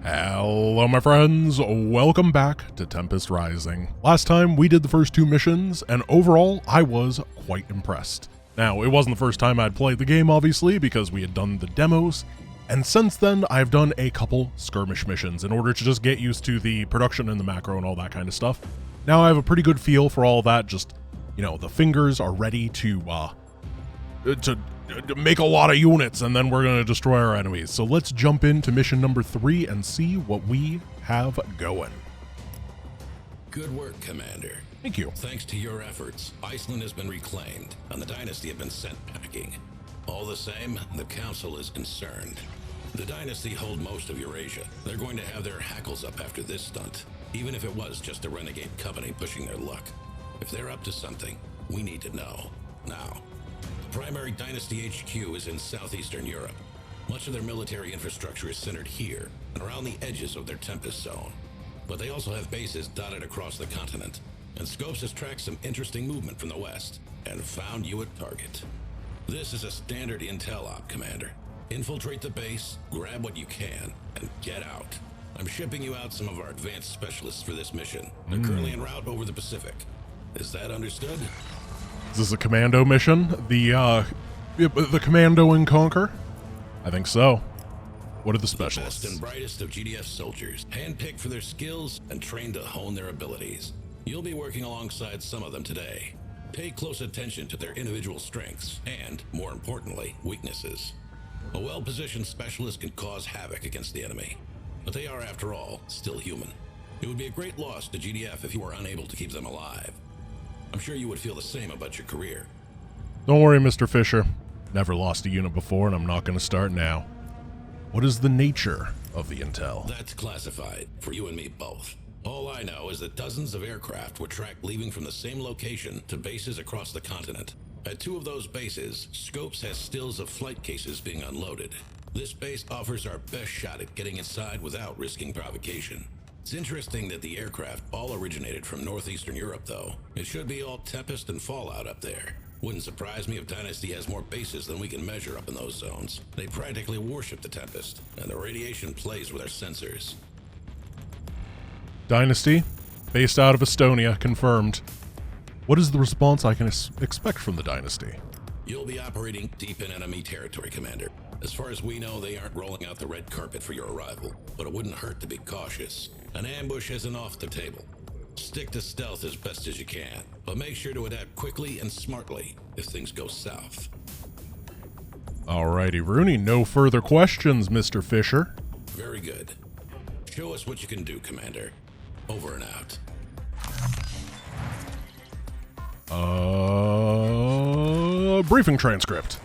Hello my friends, welcome back to Tempest Rising. Last time we did the first two missions, and overall I was quite impressed. Now, it wasn't the first time I'd played the game obviously, because we had done the demos, and since then I've done a couple skirmish missions in order to just get used to the production and the macro and all that kind of stuff. Now I have a pretty good feel for all that, just, you know, the fingers are ready to make a lot of units, and then we're going to destroy our enemies. So let's jump into mission number 3 and see what we have going. Good work, Commander. Thank you. Thanks to your efforts, Iceland has been reclaimed, and the Dynasty have been sent packing. All the same, the Council is concerned. The Dynasty hold most of Eurasia. They're going to have their hackles up after this stunt, even if it was just a renegade company pushing their luck. If they're up to something, we need to know, now. The primary Dynasty HQ is in southeastern Europe. Much of their military infrastructure is centered here and around the edges of their Tempest zone. But they also have bases dotted across the continent, and Scopes has tracked some interesting movement from the west and found you a target. This is a standard intel op, Commander. Infiltrate the base, grab what you can, and get out. I'm shipping you out some of our advanced specialists for this mission. They're currently en route over the Pacific. Is that understood? Is this a commando mission? The Commando and Conquer? I think so. What are the specialists? The best and brightest of GDF soldiers, handpicked for their skills and trained to hone their abilities. You'll be working alongside some of them today. Pay close attention to their individual strengths and, more importantly, weaknesses. A well-positioned specialist can cause havoc against the enemy, but they are, after all, still human. It would be a great loss to GDF if you were unable to keep them alive. I'm sure you would feel the same about your career. Don't worry, Mr. Fisher. Never lost a unit before, and I'm not going to start now. What is the nature of the intel? That's classified, for you and me both. All I know is that dozens of aircraft were tracked leaving from the same location to bases across the continent. At 2 of those bases, Scopes has stills of flight cases being unloaded. This base offers our best shot at getting inside without risking provocation. It's interesting that the aircraft all originated from northeastern Europe, though. It should be all Tempest and Fallout up there. Wouldn't surprise me if Dynasty has more bases than we can measure up in those zones. They practically worship the Tempest, and the radiation plays with our sensors. Dynasty, based out of Estonia, confirmed. What is the response I can expect from the Dynasty? You'll be operating deep in enemy territory, Commander. As far as we know, they aren't rolling out the red carpet for your arrival, but it wouldn't hurt to be cautious. An ambush isn't off the table. Stick to stealth as best as you can, but make sure to adapt quickly and smartly if things go south. Alrighty, Rooney, no further questions, Mr. Fisher. Very good. Show us what you can do, Commander. Over and out. Briefing transcript.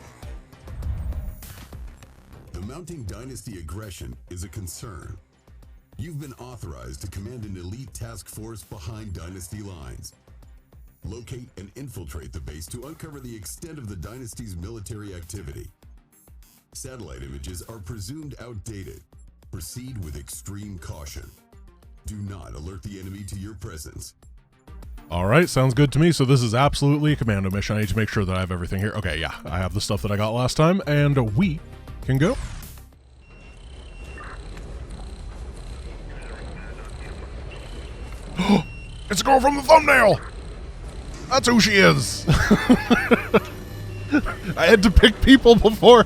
The mounting Dynasty aggression is a concern. You've been authorized to command an elite task force behind Dynasty lines. Locate and infiltrate the base to uncover the extent of the Dynasty's military activity. Satellite images are presumed outdated. Proceed with extreme caution. Do not alert the enemy to your presence. Alright, sounds good to me. So this is absolutely a commando mission. I need to make sure that I have everything here. Okay, yeah, I have the stuff that I got last time, and we can go. It's a girl from the thumbnail! That's who she is! I had to pick people before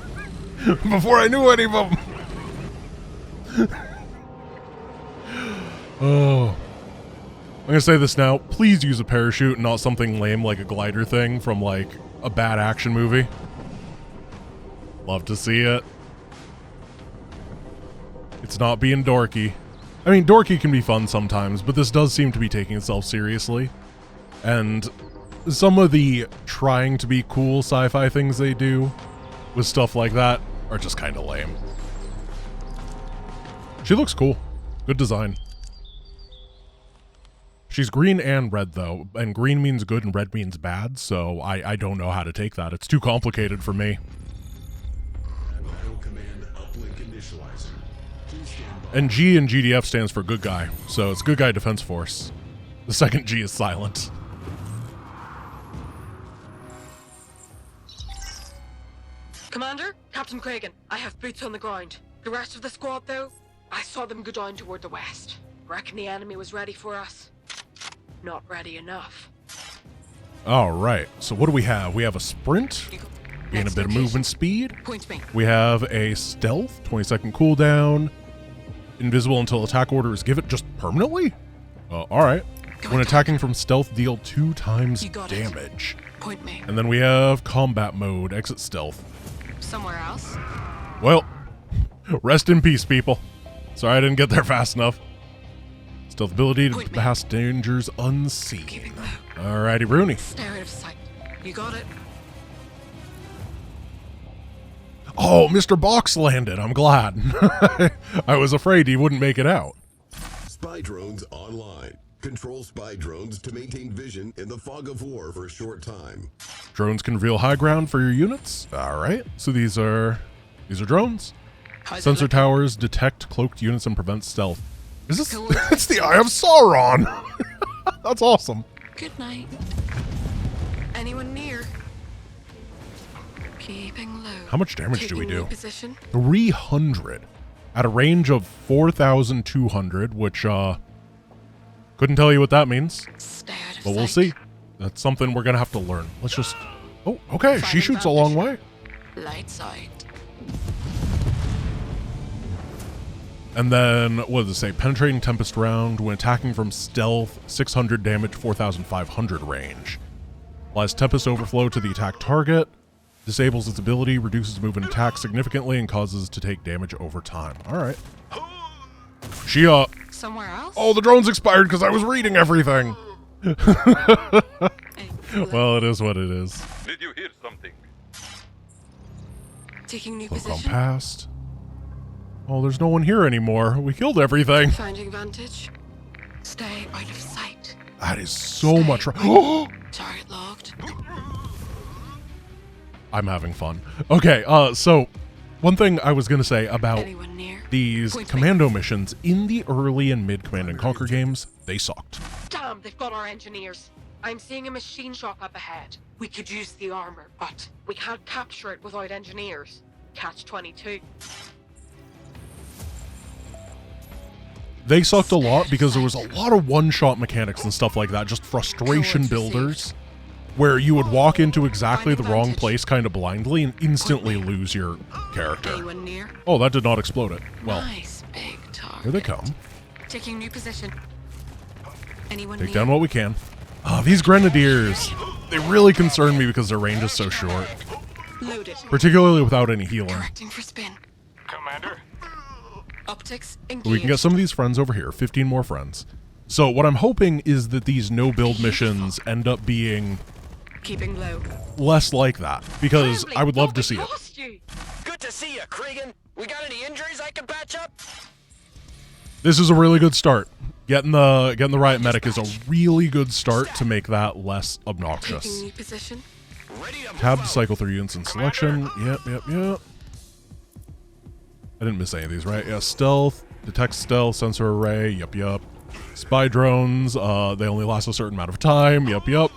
I knew any of them. Oh. I'm gonna say this now. Please use a parachute and not something lame like a glider thing from, like, a bad action movie. Love to see it. It's not being dorky. I mean, dorky can be fun sometimes, but this does seem to be taking itself seriously. And some of the trying to be cool sci-fi things they do with stuff like that are just kind of lame. She looks cool. Good design. She's green and red, though, and green means good and red means bad, so I don't know how to take that. It's too complicated for me. Battle command uplink initializing. Please stand by. And G in GDF stands for good guy, so it's good guy defense force. The second G is silent. Commander, Captain Cragen, I have boots on the ground. The rest of the squad, though, I saw them go down toward the west. Reckon the enemy was ready for us. Not ready enough. All right. So what do we have? We have a sprint, gain a Next bit of location. movement speed. Point me. We have a stealth, 20-second cooldown, invisible until attack order is given, just permanently? All right. When attacking from stealth, deal 2 times You got it. damage. Point me. And then we have combat mode, exit stealth. Somewhere else? Well, rest in peace, people. Sorry I didn't get there fast enough. Stealth ability to Point me. pass dangers unseen. Keeping low. Alrighty, Rooney. Stare out of sight. You got it. Oh, Mr. Box landed. I'm glad. I was afraid he wouldn't make it out. Spy drones online. Control spy drones to maintain vision in the fog of war for a short time. Drones can reveal high ground for your units. All right. So these are drones. How's it Sensor look? towers detect cloaked units and prevent stealth. Is this? Cool. It's the Eye of Sauron. That's awesome. Good night. Anyone near? Keeping low. How much damage do we Taking new do? Position. 300 at a range of 4,200, which couldn't tell you what that means, Stay out of but we'll sight. see. That's something we're gonna have to learn. Let's just. Oh, okay. She Fine shoots a long way. advantage. Lights out. And then, what does it say? Penetrating Tempest round when attacking from stealth, 600 damage, 4,500 range. Applies Tempest overflow to the attack target. Disables its ability, reduces movement attack significantly, and causes to take damage over time. All right. She, Somewhere else? oh, the drone's expired because I was reading everything. Hey, Well, it is what it is. Did you hear something? taking new Cloak on position. past. Oh, there's no one here anymore. We killed everything. Finding vantage. Stay out of sight. That is so much. Target logged. I'm having fun. Okay, so one thing I was going to say about Anyone near? these Point me. commando missions in the early and mid Command and Conquer games, they sucked. Damn, they've got our engineers. I'm seeing a machine shop up ahead. We could use the armor, but we can't capture it without engineers. Catch 22. They sucked a lot because there was a lot of one-shot mechanics and stuff like that, just frustration Coordinates builders, where you would walk into exactly the Finding wrong vantage. place kind of blindly and instantly lose your character. Anyone near? Oh, that did not explode it. Well, Nice big target. here they come. Taking new position. Anyone Take near? down what we can. Ah, these grenadiers, they really concern me because their range is so short, Loaded. particularly without any healing. Correcting for spin. Commander? Optics engaged. But we can get some of these friends over here, 15 more friends. So what I'm hoping is that these no-build missions end up being Keeping low. less like that, because I would love to see it. Lost you. Good to see you, Cregan. We got any injuries I can patch up? This is a really good start. Getting the riot medic is a really good start to make that less Taking obnoxious. new position. Ready to Tab move to out. cycle through units in selection. Yep. I didn't miss any of these, right? Yeah, stealth, detect stealth, sensor array. Yep. Spy drones. They only last a certain amount of time. Yep.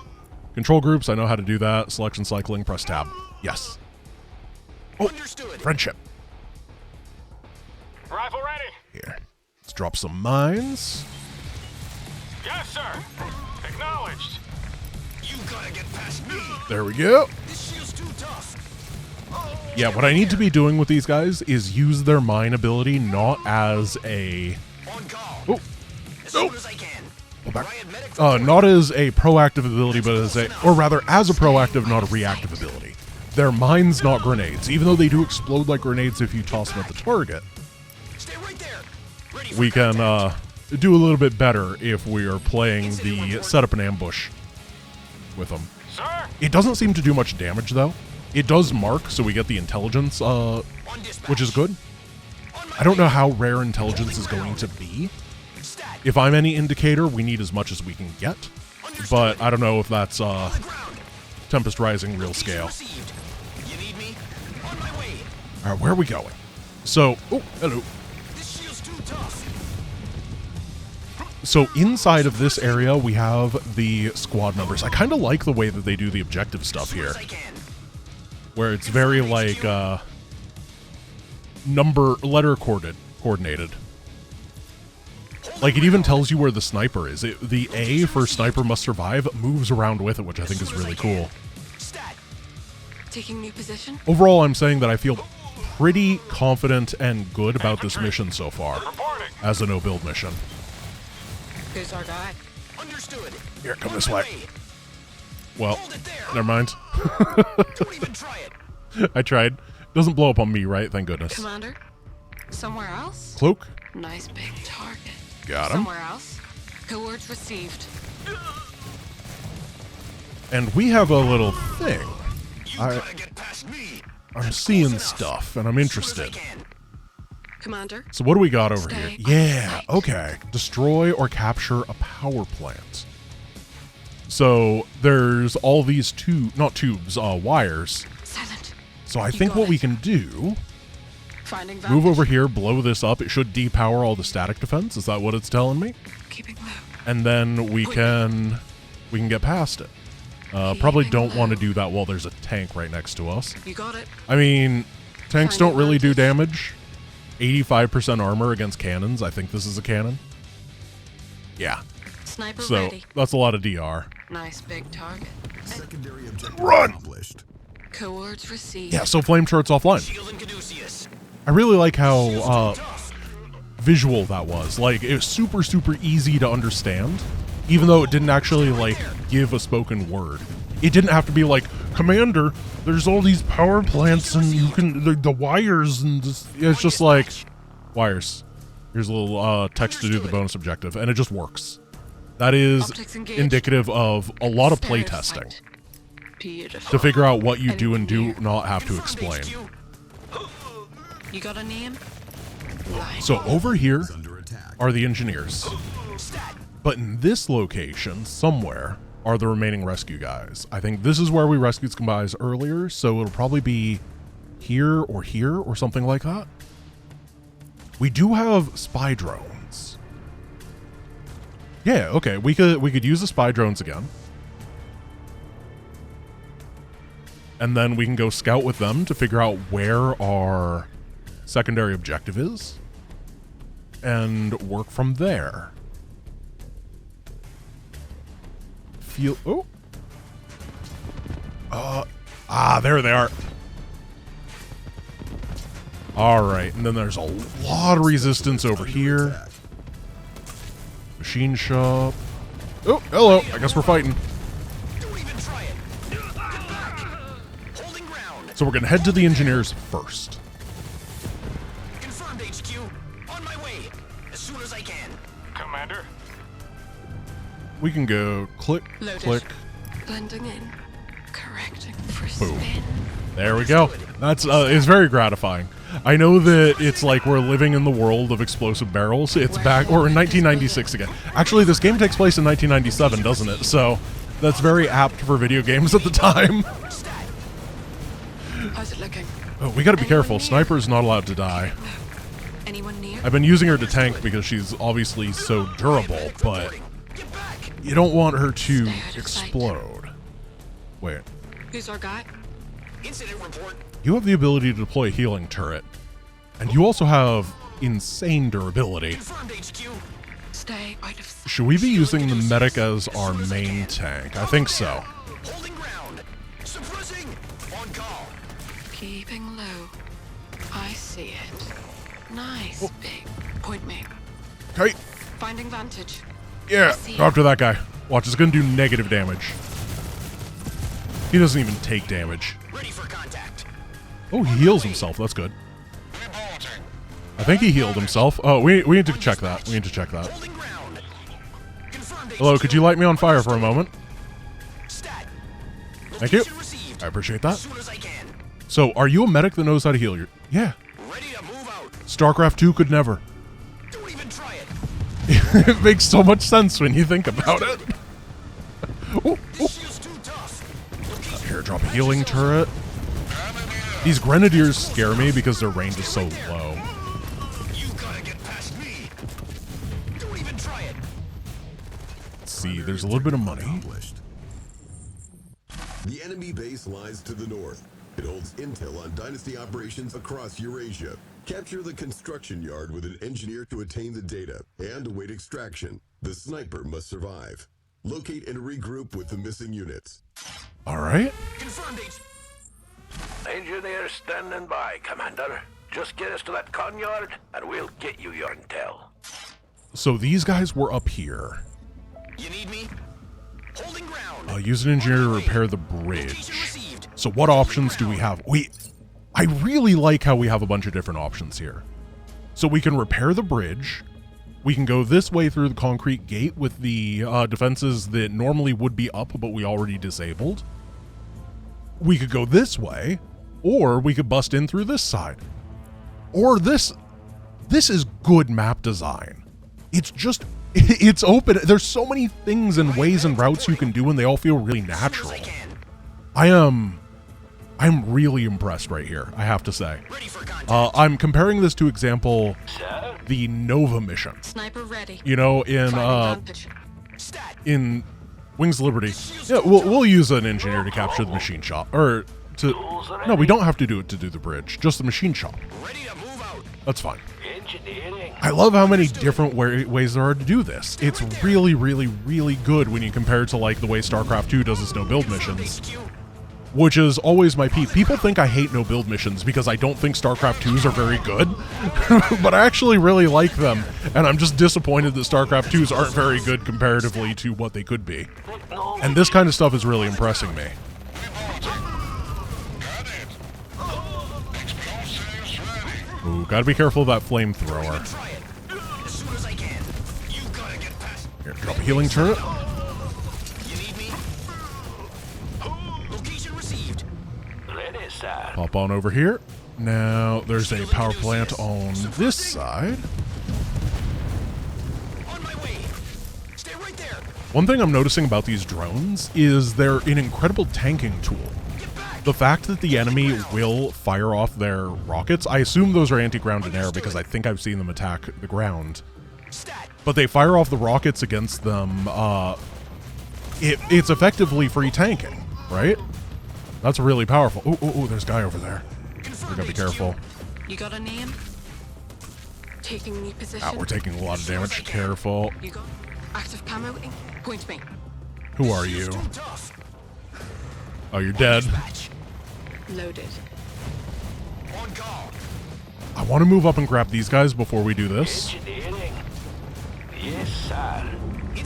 Control groups. I know how to do that. Selection cycling. Press tab. Yes. Understood. Friendship. Rifle ready? Here. Let's drop some mines. Yes, sir. Acknowledged. You gotta get past me. There we go. This shield's too tough. Yeah, what I need to be doing with these guys is use their mine ability not as a On call. oh, As no. soon as I can. Pull back. Riot medic report. Not as a proactive ability, but as a, or rather as a proactive, not a reactive ability. They're mines, not grenades, even though they do explode like grenades if you toss them at the target. Stay right there. Ready for We can contact. do a little bit better if we are playing the setup and ambush with them. Sir? It doesn't seem to do much damage though. It does mark, so we get the intelligence, On dispatch. which is good. On my I don't know way. how rare intelligence is going to be. Stat. If I'm any indicator, we need as much as we can get. But I don't know if that's On the ground. Tempest Rising real Location scale. received. You need me? On my way. All right, where are we going? So, oh, hello. This shield's too tough. So inside of this area, we have the squad numbers. I kind of like the way that they do the objective stuff here, As I can. where it's very like letter coordinated. Like, it even tells you where the sniper is. The A for sniper must survive moves around with it, which I think is really cool. Taking new position. Overall, I'm saying that I feel pretty confident and good about this mission so far Reporting. as a no-build mission. Who's our guy? Understood. Here, come On this my way. Well, Hold it there. never mind. Don't even try it. I tried. Doesn't blow up on me, right? Thank goodness. Commander? Somewhere else? Cloak? Nice big target. Got him. Somewhere else? Coordinates received. And we have a little thing. You gotta get past me. I'm seeing stuff, and I'm interested. Commander? So what do we got over here? Stay Yeah, on site. okay. Destroy or capture a power plant. So there's all these wires. Silent. So I You think got what we it. can do, Finding move vantage. over here, blow this up. It should depower all the static defense. Is that what it's telling me? Keeping low. And then we can get past it. Probably don't want to do that while there's a tank right next to us. You got it. I mean, tanks Finding don't really do vantage. damage. 85% armor against cannons. I think this is a cannon. Yeah. Sniper So ready. that's a lot of DR. Nice big target. Secondary objective Run! accomplished. Coordinates received. Yeah, so flame turret's offline. Shield and Caduceus. I really like how visual that was. Like, it was super, super easy to understand, even though it didn't actually, like, give a spoken word. It didn't have to be like, Commander, there's all these power plants and you can, the wires and just, it's just like, wires. Here's a little text to do the bonus objective, and it just works. That is Optics engaged. indicative of a lot of Stereo playtesting sight. Beautiful. to figure out what you do and do not have to explain. You got a name? Line. So over here Is under attack. are the engineers. But in this location, somewhere, are the remaining rescue guys. I think this is where we rescued some guys earlier, so it'll probably be here or something like that. We do have spy drones. Yeah, okay, we could use the spy drones again. And then we can go scout with them to figure out where our secondary objective is and work from there. There they are. All right, and then there's a lot of resistance over here. Attack. Machine shop. Oh, hello. I guess we're fighting. Don't even try it. Get back. Holding ground. So we're gonna head to the engineers first. Confirmed HQ. On my way. As soon as I can. Commander? We can go click, Loaded. click. Blending in. Correcting for Boom. spin. There we go. That's it's very gratifying. I know that it's like we're living in the world of explosive barrels. It's back, or in 1996 again. Actually, this game takes place in 1997, doesn't it? So that's very apt for video games at the time. How's it looking? Oh, we gotta be careful. Anyone near? Sniper's not allowed to die. Anyone near? I've been using her to tank because she's obviously so durable, but Get back. you don't want her to Stay out of sight. explode. Wait. Who's our guy? Incident report. You have the ability to deploy a healing turret. And you also have insane durability. Confirmed HQ. Stay out of sight. Should we be using the medic as our main tank? I think so. Holding ground. Suppressing. On call. Keeping low. I see it. Nice big. Point me. Okay. Finding vantage. Yeah. Go after that guy. Watch, it's gonna do negative damage. He doesn't even take damage. Ready for contact. Oh, he heals himself. That's good. I think he healed himself. Oh, we need to check that. We need to check that. Holding ground. Confirmed Hello, HQ. could you light me on fire for a moment? Stat. Thank you. Location received. I appreciate As that. soon as I can. So, are you a medic that knows how to heal your... Yeah. Ready to move out. StarCraft 2 could never. Don't even try it. It makes so much sense when you think about it. Oh, This shield's too tough. Location here, drop a healing turret. These grenadiers scare me because their range is so low. You gotta get past me. Don't even try it. Let's see, there's a little bit of money. Accomplished. The enemy base lies to the north. It holds intel on Dynasty operations across Eurasia. Capture the construction yard with an engineer to attain the data and await extraction. The sniper must survive. Locate and regroup with the missing units. All right. Confirmed, H. Engineer standing by, Commander. Just get us to that con yard, and we'll get you your intel. So these guys were up here. You need me? Holding ground. Use an engineer to repair the bridge. So what options do we have? I really like how we have a bunch of different options here. So we can repair the bridge. We can go this way through the concrete gate with the defenses that normally would be up, but we already disabled. We could go this way, or we could bust in through this side. Or this is good map design. It's just, it's open. There's so many things and ways and routes you can do, and they all feel really natural. I'm really impressed right here, I have to say. I'm comparing this to example, the Nova mission. Sniper ready. You know, in Wings of Liberty. Yeah, we'll use an engineer to capture the machine shop, or to. No, we don't have to do it to do the bridge. Just the machine shop. That's fine. I love how many different ways there are to do this. It's really, really, really good when you compare it to like the way StarCraft 2 does its no-build missions, which is always my peeve. People think I hate no-build missions because I don't think StarCraft 2s are very good, but I actually really like them, and I'm just disappointed that StarCraft 2s aren't very good comparatively to what they could be. And this kind of stuff is really impressing me. Ooh, gotta be careful of that flamethrower. Here, drop a healing turret. Hop on over here. Now, there's a power plant on this side. One thing I'm noticing about these drones is they're an incredible tanking tool. The fact that the enemy will fire off their rockets, I assume those are anti-ground and air because I think I've seen them attack the ground. But they fire off the rockets against them. It's effectively free tanking, right? That's really powerful. Oh, there's a guy over there. We gotta be careful. You got a name? Taking the position. We're taking a lot of damage. Careful. You got active camo. Point me. Who are you? Oh, you're dead. Loaded. I want to move up and grab these guys before we do this. Yes, sir.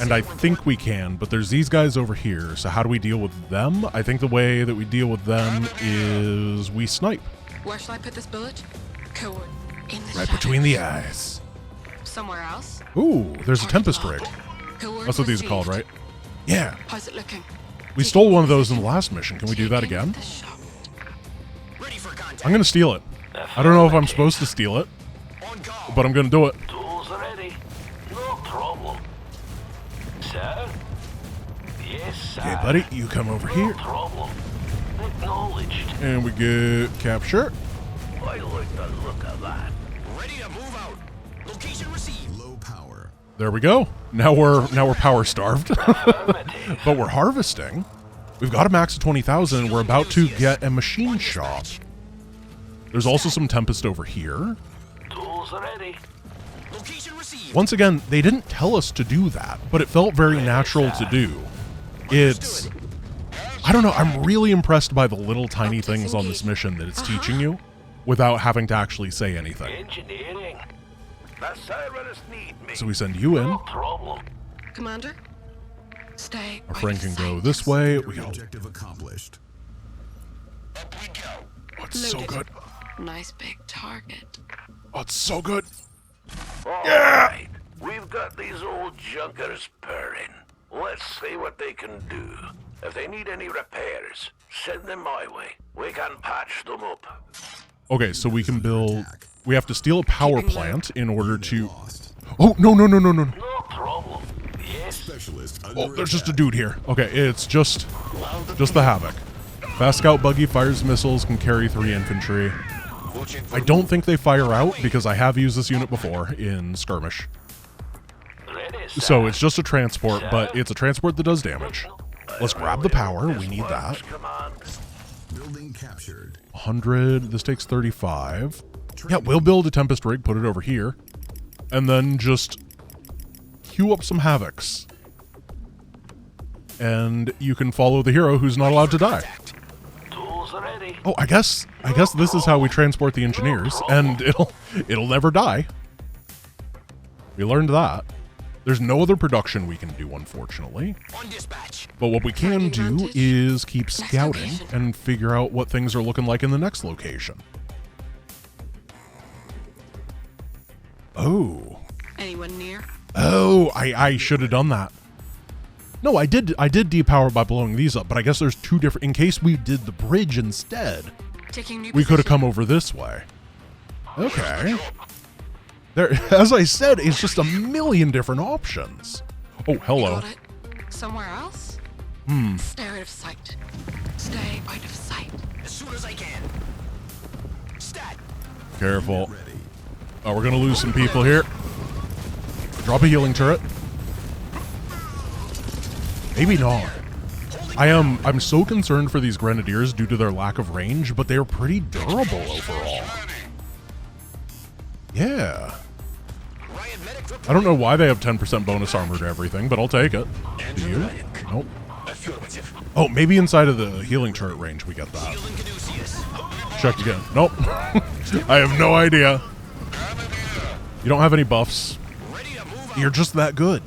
And I think we can, but there's these guys over here, so how do we deal with them? I think the way that we deal with them is we snipe. Where shall I put this bullet? Cool. In the Right shadows. between the eyes. Somewhere else? Ooh, there's a Tempest rig. Cool. That's what these are called, right? Yeah. How's it looking? We stole one of those in the last mission. Can we do that again? I'm going to steal it. I don't know if I'm supposed to steal it, but I'm going to do it. Tools ready. No problem. Sir? Yes, sir. Okay, buddy, you come over here. No problem. Acknowledged. And we get capture. I like the look of that. Ready to move out. Location received. Low power. There we go. Now we're power starved, but we're harvesting. We've got a max of 20,000 and we're about to get a machine shop. There's also some Tempest over here. Tools ready. Location received. Once again, they didn't tell us to do that, but it felt very natural to do. It's, I don't know, I'm really impressed by the little tiny things on this mission that it's teaching you without having to actually say anything. Engineering. The servers need me. So we send you in. No problem. Commander? Stay. Our friend can go this way. We go. Objective accomplished. Up we go. Oh, it's so good. Nice big target. Oh, it's so good. All right. We've got these old junkers purring. Let's see what they can do. If they need any repairs, send them my way. We can patch them up. Okay, so we can build. We have to steal a power plant in order to. Lost. Oh, no. No problem. Yes. Specialist Oh, under there's just a attack. dude here. Okay, it's just the Havoc. Fast scout buggy fires missiles, can carry 3 infantry. I don't think they fire out because I have used this unit before in skirmish. Ready, sir. So it's just a transport, but it's a transport that does damage. Let's grab the power. We need that. Command. Building captured. 100. This takes 35. Yeah, we'll build a Tempest rig, put it over here, and then just queue up some Havocs. And you can follow the hero who's not allowed to die. Tools ready. Oh, I guess this is how we transport the engineers, and it'll never die. We learned that. There's no other production we can do, unfortunately. On dispatch. But what we can do Advantage. is keep scouting location. and figure out what things are looking like in the next location. Oh. Anyone near? Oh, I should have done that. No, I did depower by blowing these up, but I guess there's two different, in case we did the bridge instead, Taking new we could have position. come over this way. Okay. There, as I said, it's just a million different options. Oh, hello. Got it. Somewhere else? Stay out of sight. Stay out of sight. As soon as I can. Stat. Careful. Oh, we're gonna lose some people here. Drop a healing turret. Maybe not. I'm so concerned for these grenadiers due to their lack of range, but they're pretty durable overall. Yeah. Riot medic report. I don't know why they have 10% bonus armor to everything, but I'll take it. Do you? Nope. Affirmative. Oh, maybe inside of the healing turret range we get that. Healing Caduceus. Check again. Nope. I have no idea. You don't have any buffs. Ready to move out. You're just that good.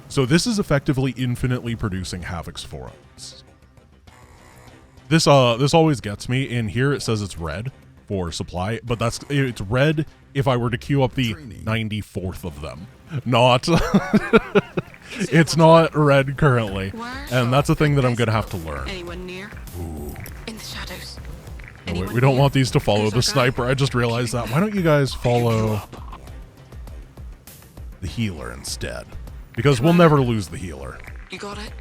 So this is effectively infinitely producing Havocs for us. This always gets me. In here it says it's red for supply, but it's red if I were to queue up the 94th of them. Not it's not red currently. And that's a thing that I'm gonna have to learn. Anyone near? In the shadows. Oh, wait, Anyone we don't near? want these to follow Who's the our guy? sniper. I just realized that. Why don't you guys follow the healer instead? Because we'll never lose the healer. You got it.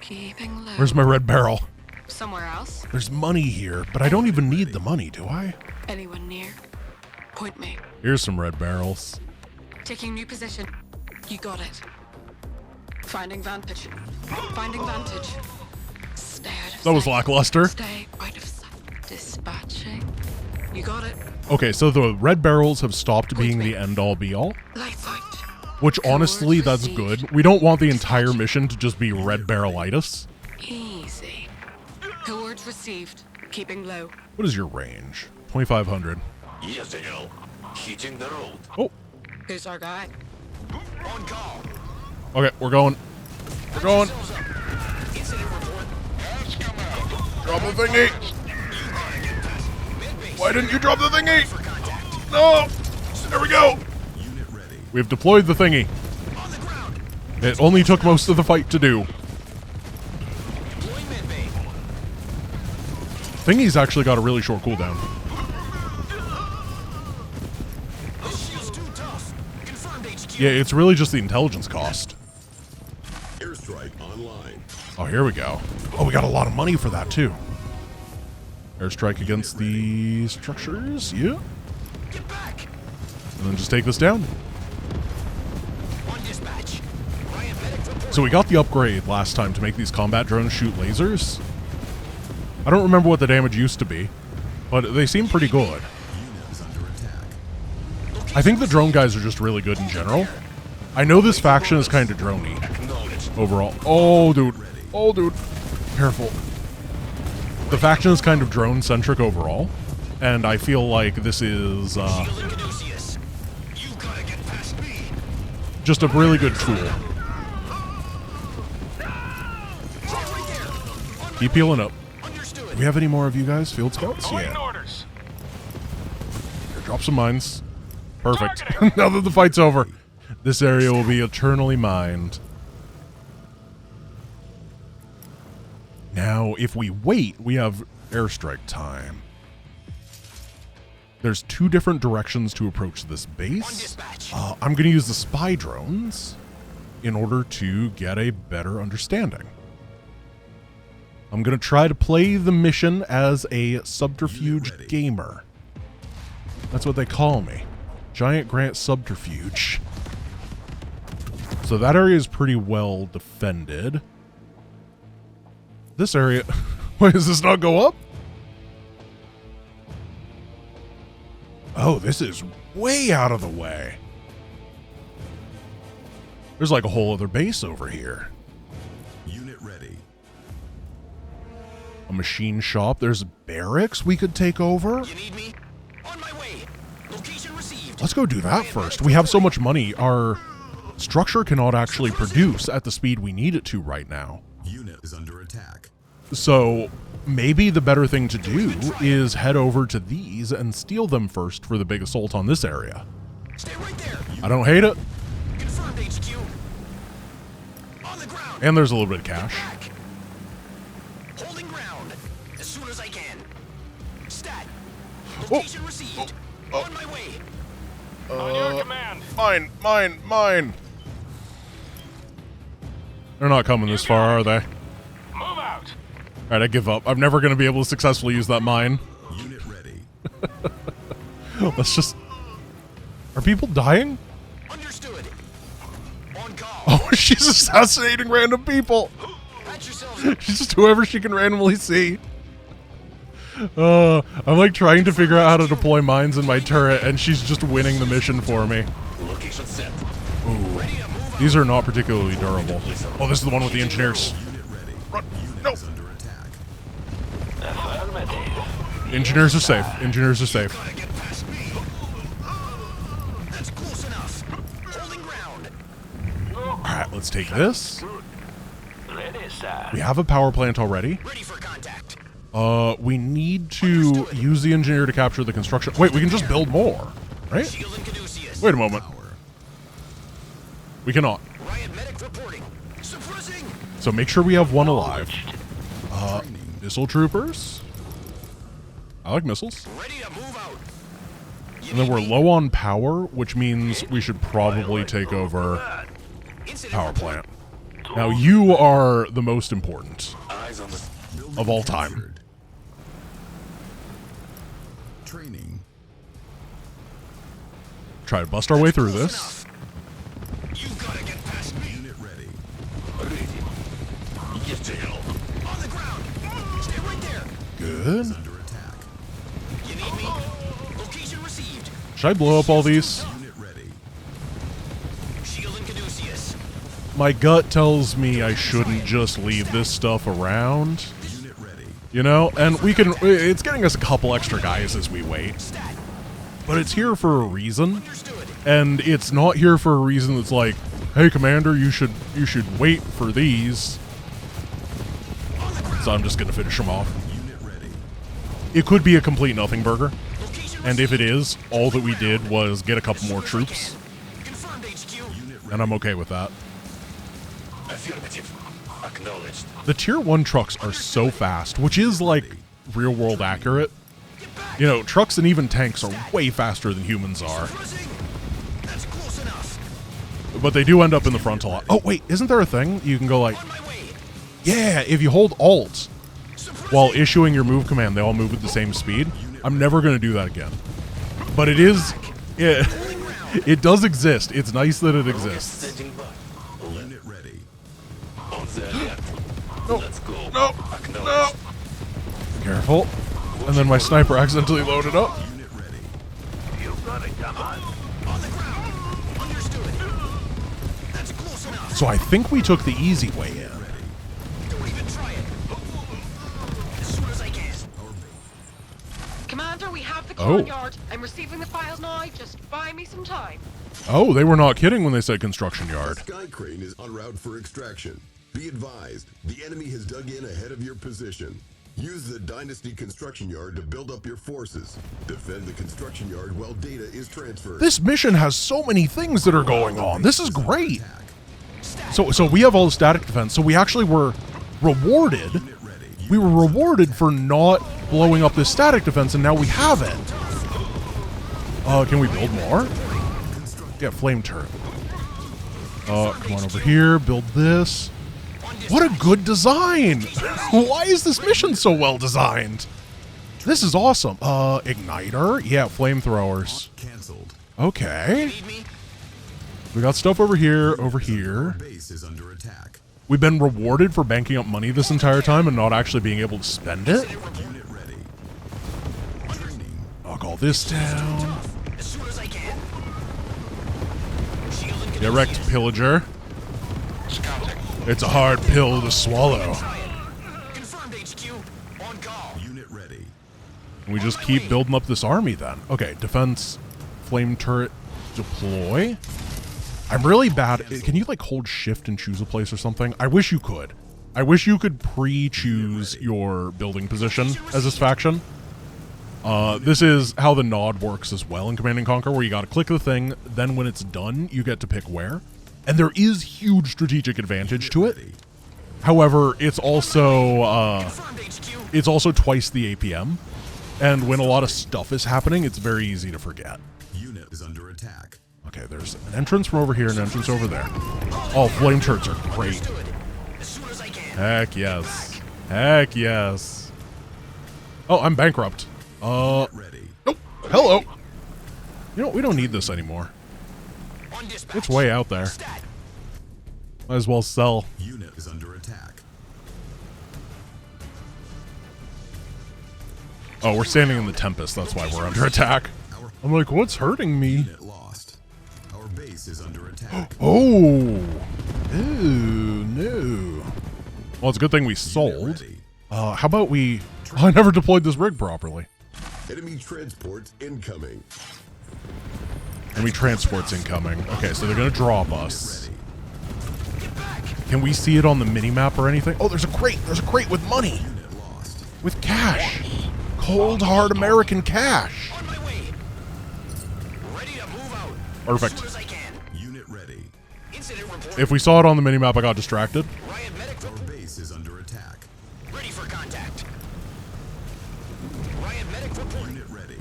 Keeping low. Where's my red barrel? Somewhere else? There's money here, but I don't even need the money, do I? Anyone near? Point me. Here's some red barrels. Taking new position. You got it. Finding vantage. Finding vantage. Stay out of That was sight. lackluster. Stay out of sight. Dispatching. You got it. Okay, so the red barrels have stopped being the end-all be-all, Lights out. which honestly, that's good. We don't want the entire mission to just be red barrelitis. Easy. Coords received. Keeping low. What is your range? 2,500. Yes, General. Hitting the road. Oh, Who's our guy? On call. okay, we're going. We're going. Yourselves up. Incident report. Drop the thingy. Mid-base. Why didn't you drop the thingy? For contact. No. There we go. Unit ready. We've deployed the thingy. On the ground. It only took most of the fight to do. Deploying mid-bay. Thingy's actually got a really short cooldown. This shield's too tough. Confirmed HQ. Yeah, it's really just the intelligence cost. Airstrike online. Oh, here we go. Oh, we got a lot of money for that, too. Airstrike against the structures. Yeah. Get back. And then just take this down. On dispatch. Riot medic report. So we got the upgrade last time to make these combat drones shoot lasers. I don't remember what the damage used to be, but they seem pretty good. Unit is under attack. I think the drone guys are just really good in general. I know this faction is kind of droney Acknowledged. overall. Oh, dude. Oh, dude. Careful. The faction is kind of drone-centric overall, and I feel like this is Healing Caduceus. You gotta get past me. just a really good tool. Right there. On my Keep healing up. Understood. Do we have any more of you guys? Field scouts? Awaiting Yeah. orders. Here, drop some mines. Perfect. Now that the fight's over, this area will be eternally mined. Now, if we wait, we have airstrike time. There's two different directions to approach this On base. dispatch. I'm going to use the spy drones in order to get a better understanding. I'm going to try to play the mission as a subterfuge ready. gamer. That's what they call me. Giant Grant Subterfuge. So that area is pretty well defended. This area... Wait, does this not go up? Oh, this is way out of the way. There's like a whole other base over here. Unit ready. A machine shop. There's barracks we could take over. You need me? On my way. Location received. Let's go do that first. We have so much money. Our structure cannot actually produce at the speed we need it to right now. Unit is under attack. So maybe the better thing to do is head over to these and steal them first for the big assault on this area. Stay right there. I don't hate it. Confirmed HQ. On the ground. And there's a little bit of cash. Back. Holding ground. As soon as I can. Stat. Location received. On my way. On your command. Mine. They're not coming this far, are they? Move out. Alright, I give up. I'm never going to be able to successfully use that mine. Unit ready. Let's just... Are people dying? Understood. On call. Oh, she's assassinating random people. Patch yourselves up. She's just whoever she can randomly see. I'm like trying to figure out how to deploy mines in my turret, and she's just winning the mission for me. Location set. Ooh, Ready to move out. these are not particularly durable. Oh, this is the one with the engineers. Unit ready. Run. Unit No. is under attack. Affirmative. Engineers are safe. Engineers are safe. Gotta get past me. That's close enough. Holding ground. Alright, let's take this. Ready, sir. We have a power plant already. Ready for contact. We need to use the engineer to capture the construction. Wait, we can just build more, right? Shield and Caduceus. Wait a moment. We cannot. Riot medic reporting. Suppressing. So make sure we have one alive. Training. Missile troopers. I like missiles. Ready to move out. You And then need we're me? low on power, which means we should probably take over Incident power report. plant. Now you are the most important Eyes on the... Building of all time. captured. Training. Try to bust our way through Close this. enough. You gotta get past me. Unit ready. Get to hell. On the ground. Stay right there. Good. Under attack. You need me? Location received. Should I blow up all these? Unit ready. Shield and Caduceus. My gut tells me I shouldn't just leave this stuff around. Unit ready. You know, and we can, it's getting us a couple extra guys as we wait, Stat. but it's here for a reason, Understood. and it's not here for a reason that's like, hey Commander, you should wait for these, On the ground. so I'm just gonna finish them off. Unit ready. It could be a complete nothing burger, Location and if it received. is, all that we did was get a couple more troops, Confirmed HQ. Unit ready. and I'm okay with that. Affirmative. Acknowledged. The tier 1 trucks are so fast, which is like real world accurate. Get back. You know, trucks and even tanks are way faster than humans are. Suppressing. That's close enough. But they do end up in the front a lot. Oh, wait, isn't there a thing? You can go like, On my way. yeah, if you hold Alt Suppressing. while issuing your move command, they all move at the same speed. I'm never going to do that again. But it is, it does exist. It's nice that it exists. Standing by. Unit ready. On the alert. No, Let's go. no, Acknowledged. no. Careful. And then my sniper accidentally loaded up. Unit ready. You got it, come on. On the ground. Understood. That's close enough. So I think we took the easy way in. Don't even try it. As soon as I can. Commander, we have the Oh. yard. I'm receiving the files now. Just buy me some time. Oh, they were not kidding when they said construction yard. Sky crane is en route for extraction. Be advised, the enemy has dug in ahead of your position. Use the Dynasty construction yard to build up your forces. Defend the construction yard while data is transferred. This mission has so many things that are going on. This is great. Attack. So we have all the static defense. So we actually were rewarded. Unit ready. We were rewarded for not blowing up this static defense, and now we have it. Can we build more? Yeah, flame turret. Come on over here. Build this. What a good design! Why is this mission so well designed? This is awesome. Igniter? Yeah, flamethrowers. Cancelled. Okay. Need me? We got stuff over here, over here. Base is under attack. We've been rewarded for banking up money this entire time and not actually being able to spend it. Unit ready. Training. Knock all this down. As soon as I can. Get wrecked, pillager. Scouting. It's a hard pill to swallow. Confirmed HQ. On call. Unit ready. And we just keep building up this army then. Okay, defense, flame turret, deploy. I'm really bad. Can you like hold shift and choose a place or something? I wish you could. I wish you could pre-choose your building position as this faction. This is how the nod works as well in Command & Conquer, where you gotta click the thing, then when it's done, you get to pick where. And there is huge strategic advantage to it. However, it's also twice the APM. And when a lot of stuff is happening, it's very easy to forget. Unit is under attack. Okay, there's an entrance from over here and an entrance over there. Oh, flame turrets are great. As soon as I can. Heck yes. Heck yes. Oh, I'm bankrupt. Ready. Oh, hello. You know, we don't need this anymore. On dispatch. It's way out there. Stat. Might as well sell. Unit is under attack. Oh, we're standing in the Tempest, that's why we're under attack. I'm like, what's hurting me? Unit lost. Our base is under attack. Oh. Ooh, no. Well, it's a good thing we sold. Ready. How about we... I never deployed this rig properly. Enemy transport incoming. Enemy transport's incoming. Okay, so they're gonna drop us. Can we see it on the mini-map or anything? Oh, there's a crate! There's a crate with money! Unit lost. With cash! Cold, hard American cash! On my way. Ready to move out. Perfect. As soon as I can. Unit ready. Incident report. If we saw it on the mini-map, I got distracted. Riot medic Our base is under attack. ready for contact. Riot medic report. Unit ready.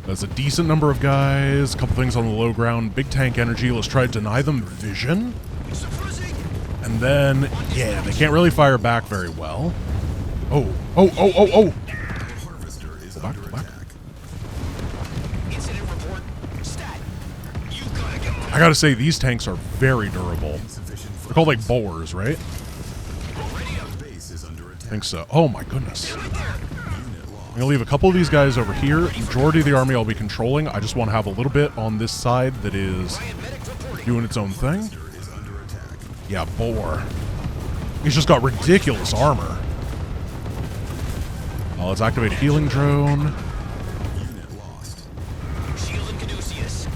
That's a decent number of guys. A couple things on the low ground. Big tank energy. Let's try to deny them vision. Suppressing. And then, yeah, they can't really fire back very well. Oh, oh, oh, oh, oh! Our harvester is back, under go back. attack. Incident report. Stat. You gotta get I gotta say, these tanks are very durable. Insufficient They're called like bowlers, right? ready up. base is under I attack. think so. Oh my goodness. Right there. Unit I'm lost. gonna leave a couple of these guys over here. Majority of the army I'll be controlling. I just want to have a little bit on this side that is Riot medic reporting. doing its own thing. Harvester is under attack. Yeah, boar. He's just got ridiculous armor. Oh, let's activate healing drone. Unit lost. Shield and Caduceus.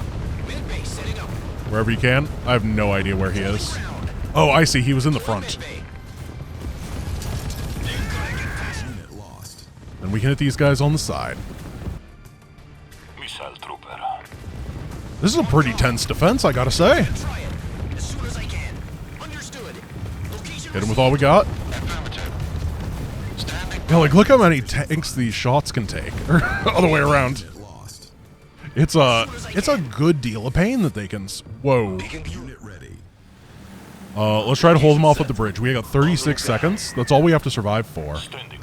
Mid base setting up. Wherever you can. I have no idea where he is. Ground. Oh, I see. He was in the front. Mid bay. You gotta get past. Unit lost. And we can hit these guys on the side. Missile trooper. This is a pretty tense defense, I gotta say. Try it. As soon as I can. Understood. Location Hit him with all we got. Affirmative. Standing. Yeah, like, look how many tanks these shots can take. Or other way around. Unit lost. It's a good deal of pain that they can... Whoa. Unit ready. Let's try to hold them off at the bridge. We got 36 seconds. That's all we have to survive for. Standing.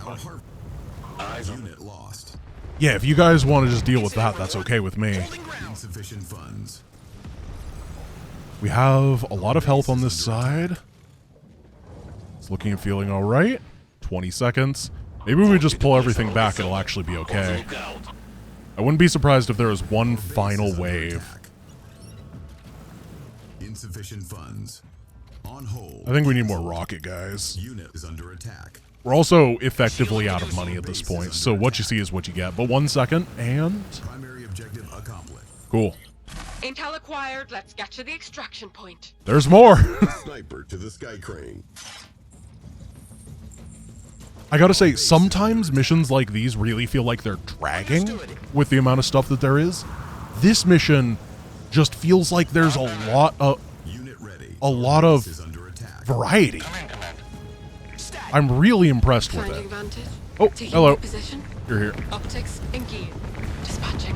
Our unit lost. Yeah, if you guys want to just deal with that, that's okay with me. holding ground. Insufficient funds. We have a lot of health on this side. It's looking and feeling all right. 20 seconds. Maybe we just pull everything back. It'll actually be okay. I wouldn't be surprised if there was one Base final is under wave. attack. Insufficient funds. On hold. I think we need more rocket guys. Unit is under attack. We're also effectively out of money at this point, so what you see is what you get. But 1 second, and... Primary objective accomplished. Cool. Intel acquired. Let's get to the extraction point. There's more! Sniper to the sky crane. I gotta say, sometimes missions like these really feel like they're dragging with the amount of stuff that there is. This mission just feels like there's a lot of Unit ready. of Is under attack. variety. Command. Stat. I'm really impressed with Finding it. vantage. Oh, Taking hello. good position. You're here. Optics in gear. Dispatching.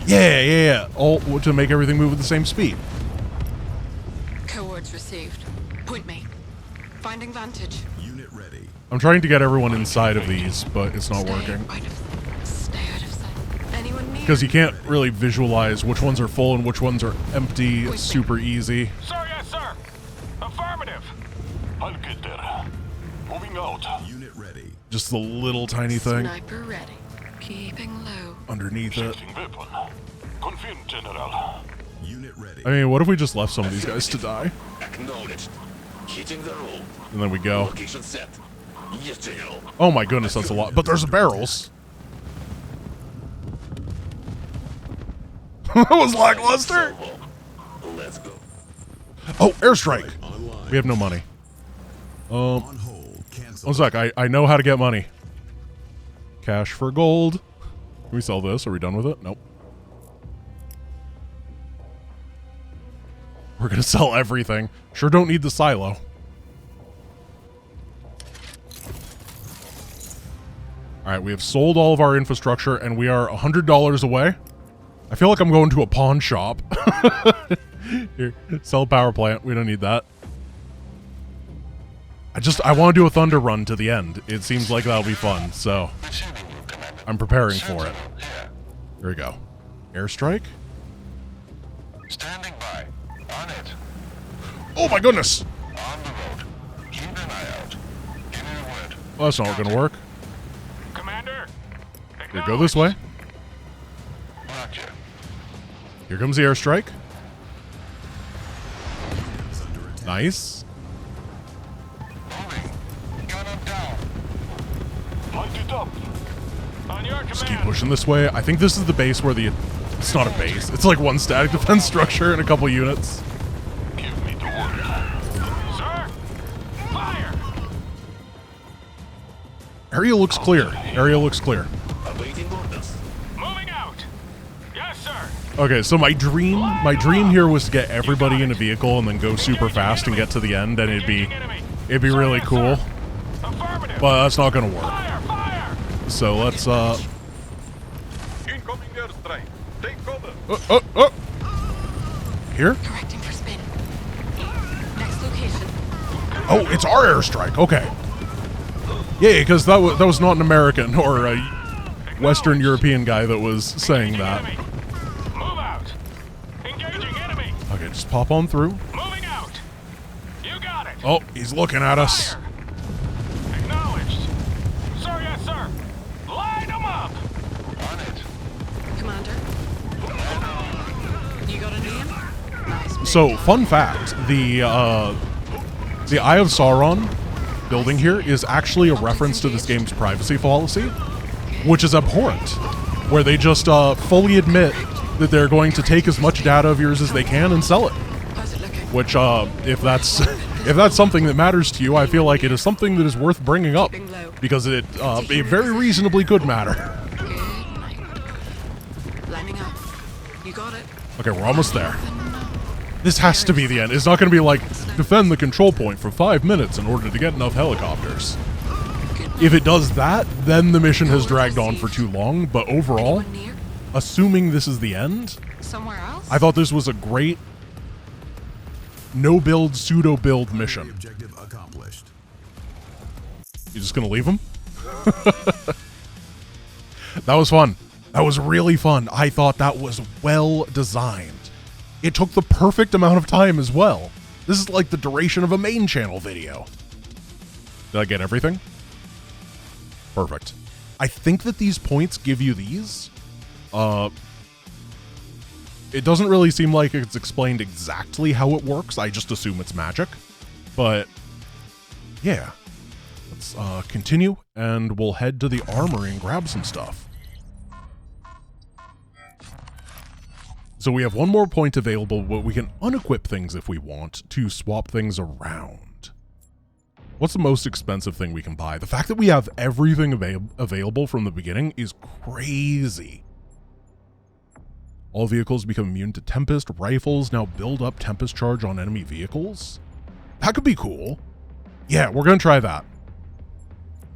Yeah. All to make everything move at the same speed. Coords received. Point me. Finding vantage. Unit ready. I'm trying to get everyone inside of these, but it's not Stay working. Stay out of sight. Anyone near? Because you can't really visualize which ones are full and which ones are empty. It's super easy. Sir, yes, sir. Affirmative. I'll get there. Moving out. Unit ready. Just the little tiny thing. Sniper ready. Keeping low. underneath it. Setting weapon. Confirm, General. Unit ready. I mean, what if we just left some of these guys to die? Acknowledged. Hitting the roll. And then we go. Location set. Yes, General. Oh my goodness, that's a lot. But there's the barrels. That was lackluster. Let's go. Oh, airstrike. Online. We have no money. On hold. Cancel. One sec, I know how to get money. Cash for gold. Can we sell this? Are we done with it? Nope. We're gonna sell everything. Sure don't need the silo. Alright, we have sold all of our infrastructure and we are $100 away. I feel like I'm going to a pawn shop. Here, sell power plant. We don't need that. I want to do a thunder run to the end. It seems like that'll be fun, so I'm preparing for it. Here we go. Airstrike. Standing by. On it. Oh my goodness! On the road. Keep an eye out. Give me a word. Well, that's not going to work. Commander. Here, go this way. Roger. Here comes the airstrike. Nice. Moving. Gun him down. Light it up. On your command. Just keep pushing this way. I think this is the base where the... It's not a base. It's like one static defense structure and a couple units. Give me the word. Sir. Fire. Area looks clear. Area looks clear. Awaiting orders. Moving out. Yes, sir. Okay, so my dream here was to get everybody in a vehicle and then go super fast and get to the end, and it'd be really cool. Affirmative. But that's not gonna work. Fire. Fire. So let's Incoming airstrike. Take cover. Here? Correcting for spin. Next location. Oh, it's our airstrike. Okay. Yeah, because that was not an American or a Western European guy that was saying that. Enemy. Move out. Engaging enemy. Okay, just pop on through. Moving out. You got it. Oh, he's looking at us. Fire. Acknowledged. Sir, yes, sir. Line them up. On it. Commander. You got a name? Nice. So, fun fact, the Eye of Sauron building here is actually a reference to this game's privacy policy, which is abhorrent, where they just fully admit that they're going to take as much data of yours as they can and sell it. How's it looking? Which, if that's something that matters to you, I feel like it is something that is worth bringing up, because it very reasonably could matter. Good night. Lining up. You got it. Okay, we're almost there. This has to be the end. It's not going to be like, defend the control point for 5 minutes in order to get enough helicopters. If it does that, then the mission has dragged on for too long, but overall, Anyone near? assuming this is the end, Somewhere else? I thought this was a great no-build, pseudo-build mission. Objective accomplished. You just gonna leave him? That was fun. That was really fun. I thought that was well designed. It took the perfect amount of time as well. This is like the duration of a main channel video. Did I get everything? Perfect. I think that these points give you these. It doesn't really seem like it's explained exactly how it works. I just assume it's magic. But yeah. Let's continue, and we'll head to the armory and grab some stuff. So we have one more point available, but we can unequip things if we want to swap things around. What's the most expensive thing we can buy? The fact that we have everything available from the beginning is crazy. All vehicles become immune to Tempest. Rifles now build up Tempest charge on enemy vehicles. That could be cool. Yeah, we're going to try that.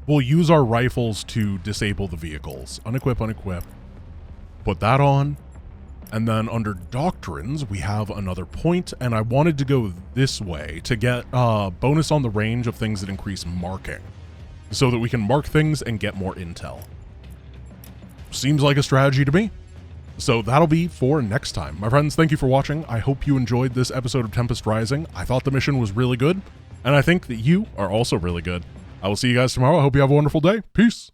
We'll use our rifles to disable the vehicles. Unequip, unequip. Put that on. And then under Doctrines, we have another point, and I wanted to go this way to get bonus on the range of things that increase marking, so that we can mark things and get more intel. Seems like a strategy to me. So that'll be for next time. My friends, thank you for watching. I hope you enjoyed this episode of Tempest Rising. I thought the mission was really good, and I think that you are also really good. I will see you guys tomorrow. I hope you have a wonderful day. Peace.